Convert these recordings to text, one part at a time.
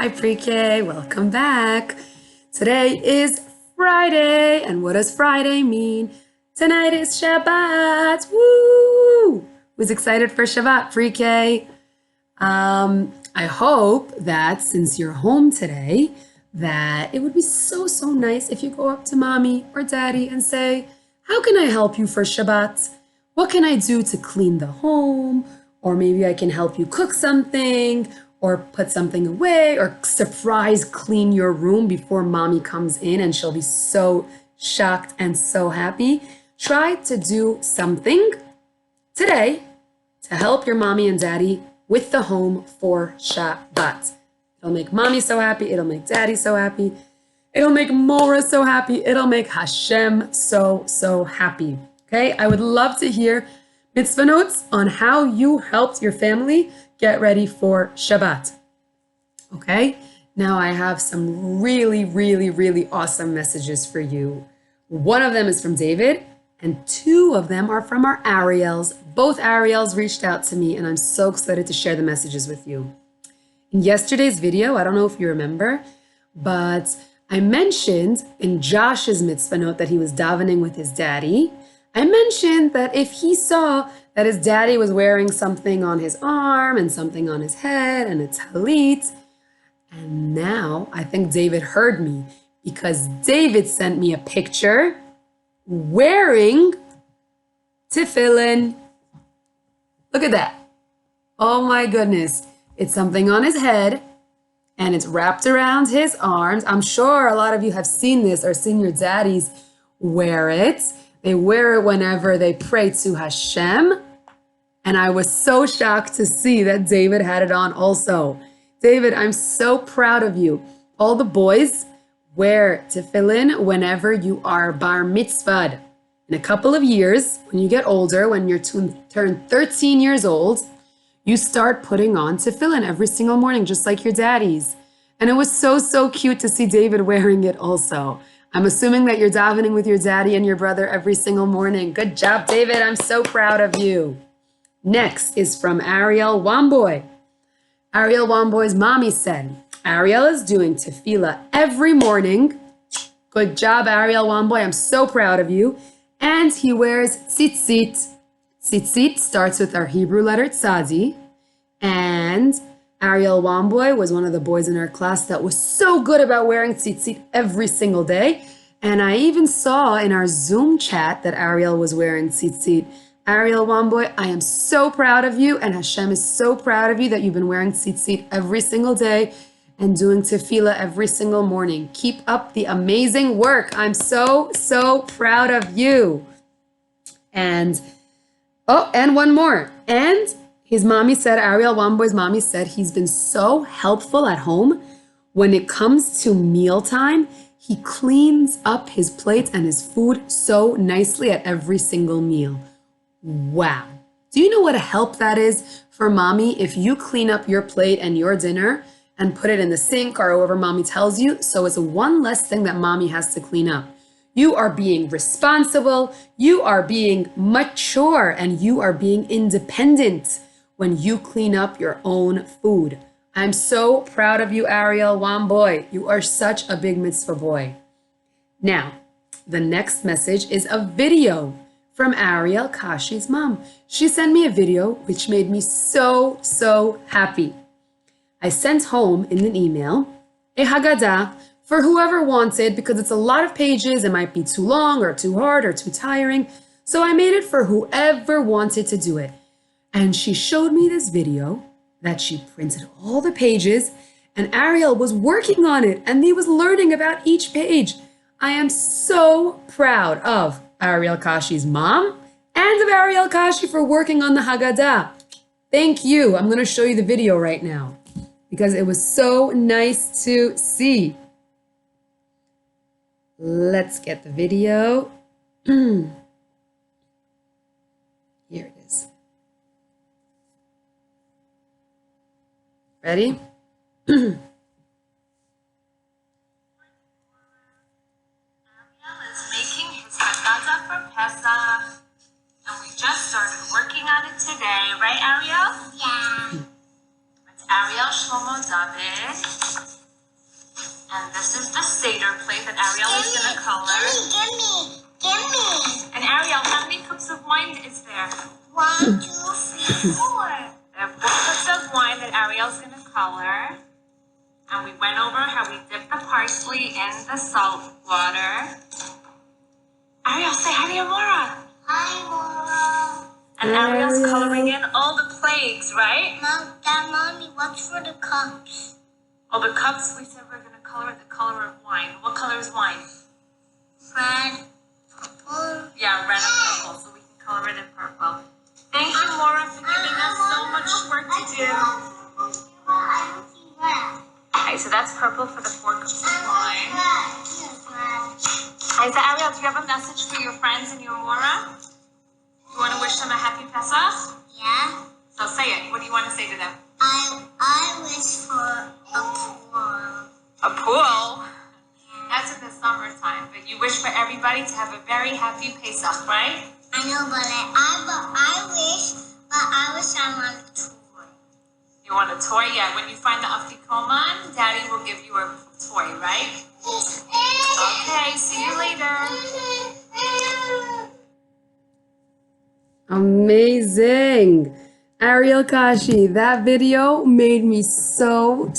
Hi Pre-K, welcome back. Today is Friday, and what does Friday mean? Tonight is Shabbat. Woo! Who's excited for Shabbat, Pre-K? I hope that since you're home today, that it would be so nice if you go up to mommy or daddy and say, how can I help you for Shabbat? What can I do to clean the home? Or maybe I can help you cook something or put something away or surprise clean your room before mommy comes in and she'll be so shocked and so happy. Try to do something today to help your mommy and daddy with the home for Shabbat. It'll make mommy so happy. It'll make daddy so happy. It'll make Mora so happy. It'll make Hashem so happy. Okay, I would love to hear mitzvah notes on how you helped your family get ready for Shabbat. Okay, now I have some really awesome messages for you. One of them is from David, and two of them are from our Ariels. Both Ariels reached out to me, and I'm so excited to share the messages with you. In yesterday's video, I don't know if you remember, but I mentioned in Josh's mitzvah note that he was davening with his daddy. I mentioned that if he saw that his daddy was wearing something on his arm and something on his head and a talit, and now I think David heard me because David sent me a picture wearing tefillin. Look at that. Oh my goodness. It's something on his head and it's wrapped around his arms. I'm sure a lot of you have seen this or seen your daddies wear it. They wear it whenever they pray to Hashem. And I was so shocked to see that David had it on also. David, I'm so proud of you. All the boys wear tefillin whenever you are bar mitzvahed. In a couple of years, when you get older, when you turn 13 years old, you start putting on tefillin every single morning, just like your daddies. And it was so cute to see David wearing it also. I'm assuming that you're davening with your daddy and your brother every single morning. Good job, David. I'm so proud of you. Next is from Ariel Wamboy. Ariel Wamboy's mommy said, Ariel is doing tefillah every morning. Good job, Ariel Wamboy. I'm so proud of you. And he wears tzitzit. Tzitzit starts with our Hebrew letter tzadi. And Ariel Wamboy was one of the boys in our class that was so good about wearing tzitzit every single day. And I even saw in our Zoom chat that Ariel was wearing tzitzit. Ariel Wamboy, I am so proud of you, and Hashem is so proud of you that you've been wearing tzitzit every single day and doing tefillah every single morning. Keep up the amazing work. I'm so proud of you. And, and one more. And his mommy said, Ariel Wamboy's mommy said he's been so helpful at home. When it comes to mealtime, he cleans up his plate and his food so nicely at every single meal. Wow. Do you know what a help that is for mommy if you clean up your plate and your dinner and put it in the sink or wherever mommy tells you? So it's one less thing that mommy has to clean up. You are being responsible, you are being mature, and you are being independent when you clean up your own food. I'm so proud of you, Ariel Wamboy. You are such a big mitzvah boy. Now, the next message is a video from Ariel Kashi's mom. She sent me a video which made me so happy. I sent home in an email a Haggadah for whoever wanted, because it's a lot of pages. It might be too long or too hard or too tiring. So I made it for whoever wanted to do it. And she showed me this video that she printed all the pages, and Ariel was working on it and he was learning about each page. I am so proud of Ariel Kashi's mom and of Ariel Kashi for working on the Haggadah. Thank you. I'm going to show you the video right now because it was so nice to see. Let's get the video. Here it is. Ready? And we just started working on it today, right, Ariel? Yeah. Let's Ariel, Shlomo, David. And this is the Seder plate that Ariel is going to color. Gimme. And Ariel, how many cups of wine is there? 1, 2, 3, 4. There are 4 cups of wine that Ariel's going to color. And we went over how we dip the parsley in the salt water. Ariel, say hi to your Mora. Hi, Mora. And Ariel's coloring in all the plagues, right? Mommy, what's for the cups? Oh, the cups, we said we're going to color the color of wine. What color is wine? Red, purple. Yeah, red and purple, so we can color it in purple. Thank you, Mora, for giving us so much work to do. Okay, so that's purple for the 4 cups of wine. Hey, so Ariel, do you have a message for your friends and your Mora? You want to wish them a happy Pesach? Yeah. So say it. What do you want to say to them? I wish for a pool. A pool? That's in the summertime. But you wish for everybody to have a very happy Pesach, right? I know, but I wish I want a toy. You want a toy? Yeah. When you find the Afikoman, Daddy will give you a toy, right? Okay. See you later. Amazing. Ariel Kashi, that video made me so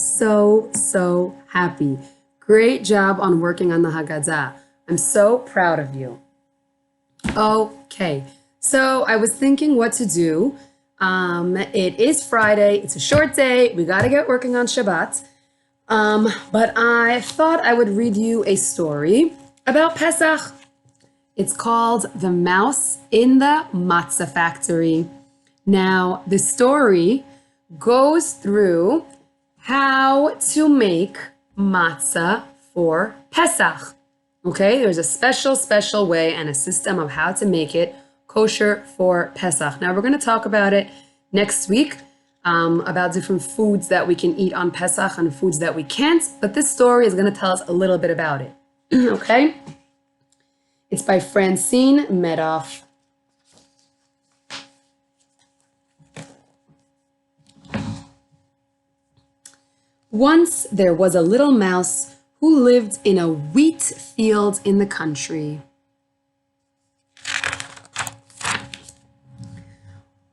happy. Great job on working on the Haggadah. I'm so proud of you. Okay, so I was thinking what to do. It is Friday. It's a short day. We got to get working on Shabbat. But I thought I would read you a story about Pesach. It's called The Mouse in the Matzah Factory. Now, the story goes through how to make matzah for Pesach. Okay, there's a special way and a system of how to make it kosher for Pesach. Now, we're going to talk about it next week, about different foods that we can eat on Pesach and foods that we can't, but this story is going to tell us a little bit about it. Okay? It's by Francine Medoff. Once there was a little mouse who lived in a wheat field in the country.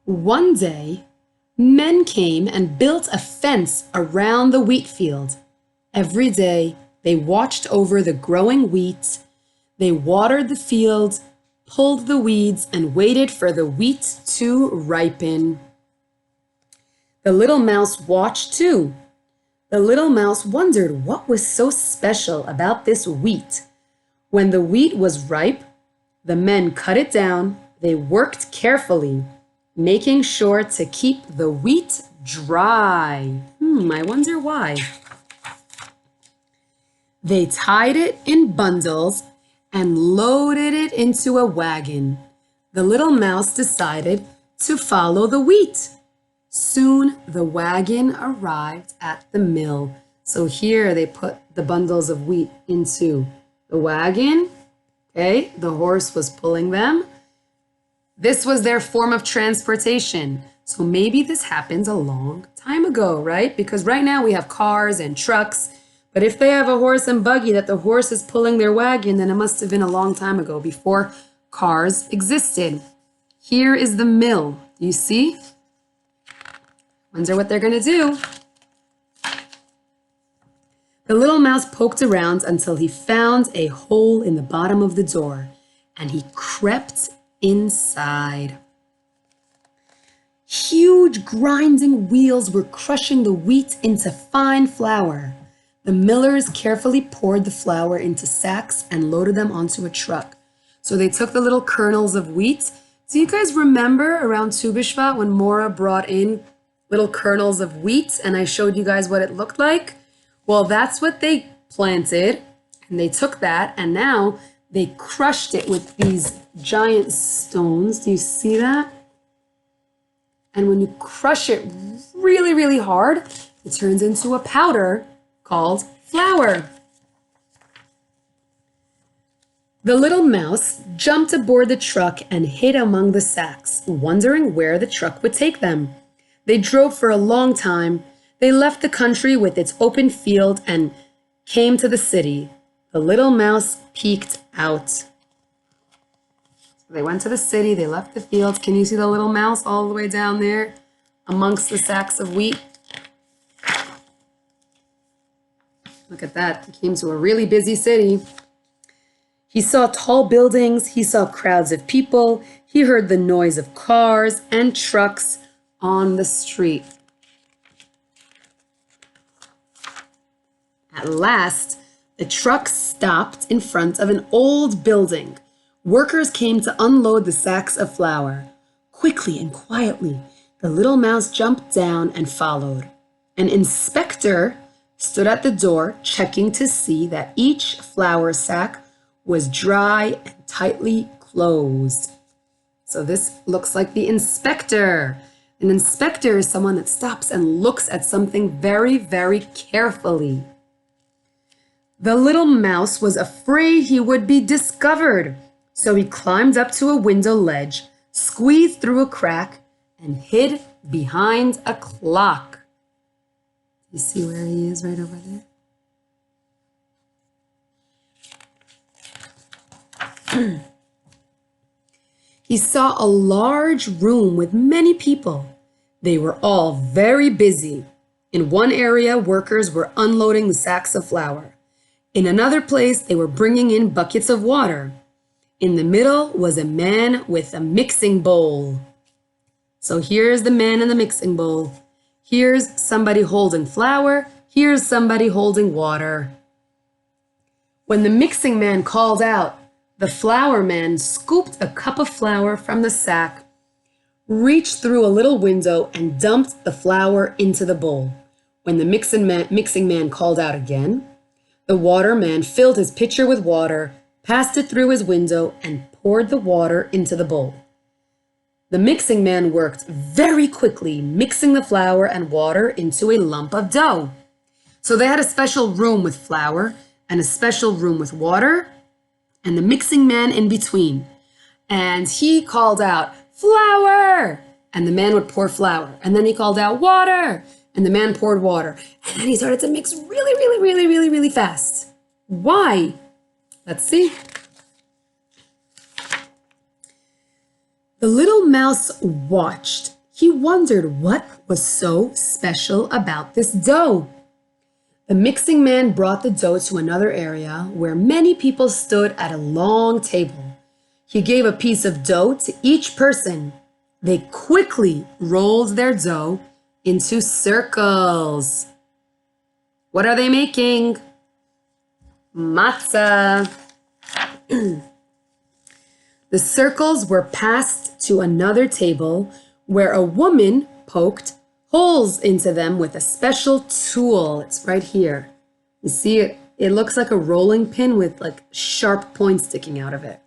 One day, men came and built a fence around the wheat field. Every day, they watched over the growing wheat. They watered the field, pulled the weeds, and waited for the wheat to ripen. The little mouse watched too. The little mouse wondered what was so special about this wheat. When the wheat was ripe, the men cut it down. They worked carefully, making sure to keep the wheat dry. I wonder why. They tied it in bundles and loaded it into a wagon. The little mouse decided to follow the wheat. Soon the wagon arrived at the mill. So here they put the bundles of wheat into the wagon. Okay, the horse was pulling them. This was their form of transportation. So maybe this happened a long time ago, right? Because right now we have cars and trucks. But if they have a horse and buggy that the horse is pulling their wagon, then it must have been a long time ago before cars existed. Here is the mill. You see? Wonder what they're going to do. The little mouse poked around until he found a hole in the bottom of the door, and he crept inside. Huge grinding wheels were crushing the wheat into fine flour. The millers carefully poured the flour into sacks and loaded them onto a truck. So they took the little kernels of wheat. Do you guys remember around Tu B'Shvat when Mora brought in little kernels of wheat and I showed you guys what it looked like? Well, that's what they planted, and they took that and now they crushed it with these giant stones. Do you see that? And when you crush it really hard, it turns into a powder called flour. The little mouse jumped aboard the truck and hid among the sacks, wondering where the truck would take them. They drove for a long time. They left the country with its open field and came to the city. The little mouse peeked out. So they went to the city, they left the fields. Can you see the little mouse all the way down there amongst the sacks of wheat? Look at that. He came to a really busy city. He saw tall buildings. He saw crowds of people. He heard the noise of cars and trucks on the street. At last, the truck stopped in front of an old building. Workers came to unload the sacks of flour. Quickly and quietly, the little mouse jumped down and followed. An inspector stood at the door, checking to see that each flour sack was dry and tightly closed. So this looks like the inspector. An inspector is someone that stops and looks at something very, very carefully. The little mouse was afraid he would be discovered, so he climbed up to a window ledge, squeezed through a crack, and hid behind a clock. You see where he is right over there? He saw a large room with many people. They were all very busy. In one area, workers were unloading the sacks of flour. In another place, they were bringing in buckets of water. In the middle was a man with a mixing bowl. So here's the man in the mixing bowl. Here's somebody holding flour. Here's somebody holding water. When the mixing man called out, the flour man scooped a cup of flour from the sack, reached through a little window, and dumped the flour into the bowl. When the mixing man called out again, the water man filled his pitcher with water, passed it through his window, and poured the water into the bowl. The mixing man worked very quickly, mixing the flour and water into a lump of dough. So they had a special room with flour and a special room with water, and the mixing man in between. And he called out, "Flour!" And the man would pour flour. And then he called out, "Water!" And the man poured water. And then he started to mix really fast. Why? Let's see. The little mouse watched. He wondered what was so special about this dough. The mixing man brought the dough to another area where many people stood at a long table. He gave a piece of dough to each person. They quickly rolled their dough into circles. What are they making? Matzah. The circles were passed to another table where a woman poked holes into them with a special tool. It's right here. You see it? It looks like a rolling pin with like sharp points sticking out of it.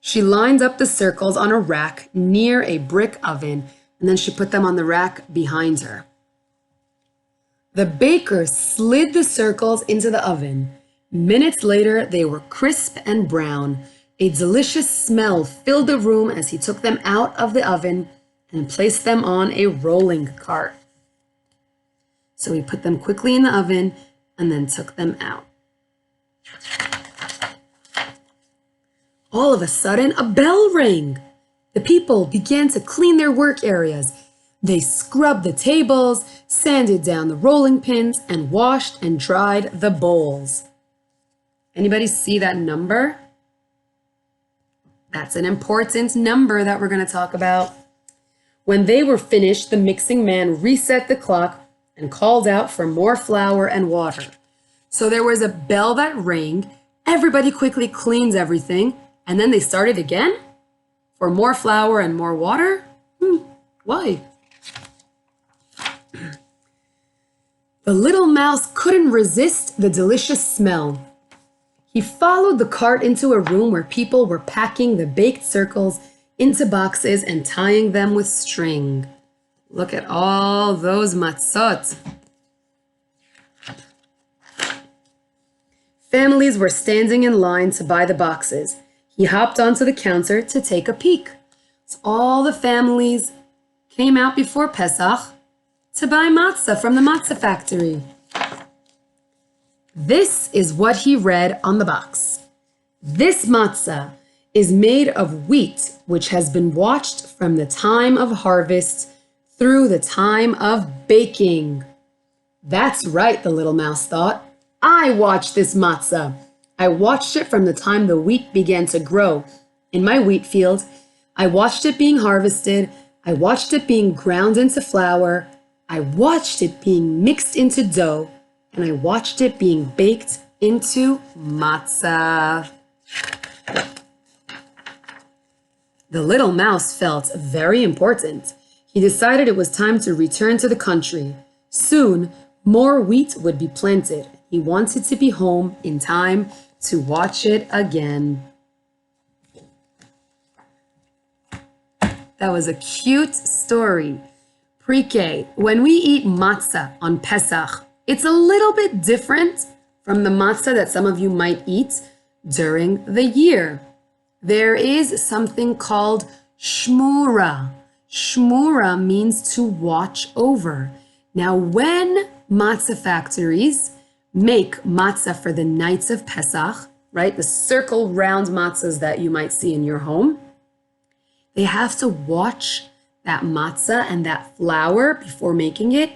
She lined up the circles on a rack near a brick oven, and then she put them on the rack behind her. The baker slid the circles into the oven. Minutes later, they were crisp and brown. A delicious smell filled the room as he took them out of the oven and placed them on a rolling cart. So he put them quickly in the oven and then took them out. All of a sudden, a bell rang. The people began to clean their work areas. They scrubbed the tables, sanded down the rolling pins, and washed and dried the bowls. Anybody see that number? That's an important number that we're going to talk about. When they were finished, the mixing man reset the clock and called out for more flour and water. So there was a bell that rang. Everybody quickly cleans everything, and then they started again for more flour and more water? Why? The little mouse couldn't resist the delicious smell. He followed the cart into a room where people were packing the baked circles into boxes and tying them with string. Look at all those matzot. Families were standing in line to buy the boxes. He hopped onto the counter to take a peek. So all the families came out before Pesach to buy matzah from the matzah factory. This is what he read on the box. This matzah is made of wheat, which has been watched from the time of harvest through the time of baking. That's right, the little mouse thought. I watched this matzah. I watched it from the time the wheat began to grow in my wheat field. I watched it being harvested. I watched it being ground into flour. I watched it being mixed into dough. And I watched it being baked into matzah. The little mouse felt very important. He decided it was time to return to the country. Soon, more wheat would be planted. He wanted to be home in time to watch it again. That was a cute story. Pre-K, when we eat matzah on Pesach, it's a little bit different from the matzah that some of you might eat during the year. There is something called shmura. Shmura means to watch over. Now, when matzah factories make matzah for the nights of Pesach, right, the circle round matzahs that you might see in your home, they have to watch that matzah and that flour before making it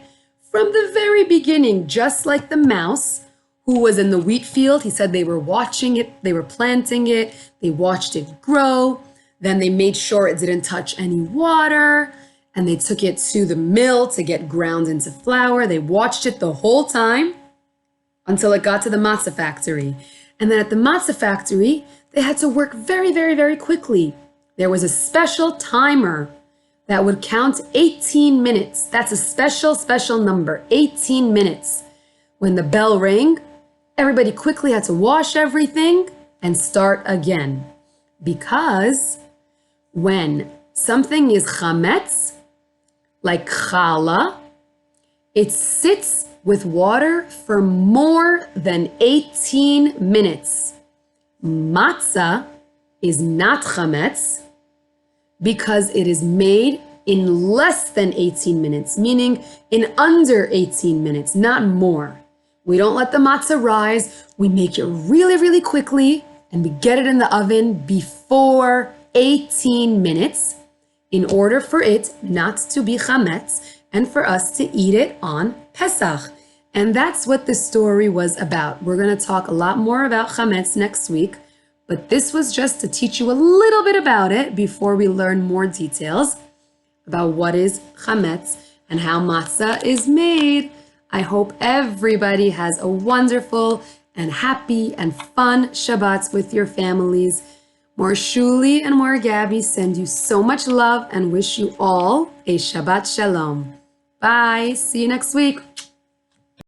from the very beginning, just like the mouse who was in the wheat field. He said they were watching it, they were planting it, they watched it grow, then they made sure it didn't touch any water, and they took it to the mill to get ground into flour. They watched it the whole time until it got to the matzah factory. And then at the matzah factory, they had to work very, very, very quickly. There was a special timer that would count 18 minutes. That's a special number, 18 minutes. When the bell rang, everybody quickly had to wash everything and start again. Because when something is chametz, like challah, it sits with water for more than 18 minutes. Matzah is not chametz because it is made in less than 18 minutes, meaning in under 18 minutes, not more. We don't let the matzah rise. We make it really, really quickly, and we get it in the oven before 18 minutes in order for it not to be chametz and for us to eat it on Pesach. And that's what the story was about. We're going to talk a lot more about chametz next week, but this was just to teach you a little bit about it before we learn more details about what is chametz and how matzah is made. I hope everybody has a wonderful and happy and fun Shabbat with your families. More Shuli and more Gabby send you so much love and wish you all a Shabbat Shalom. Bye. See you next week.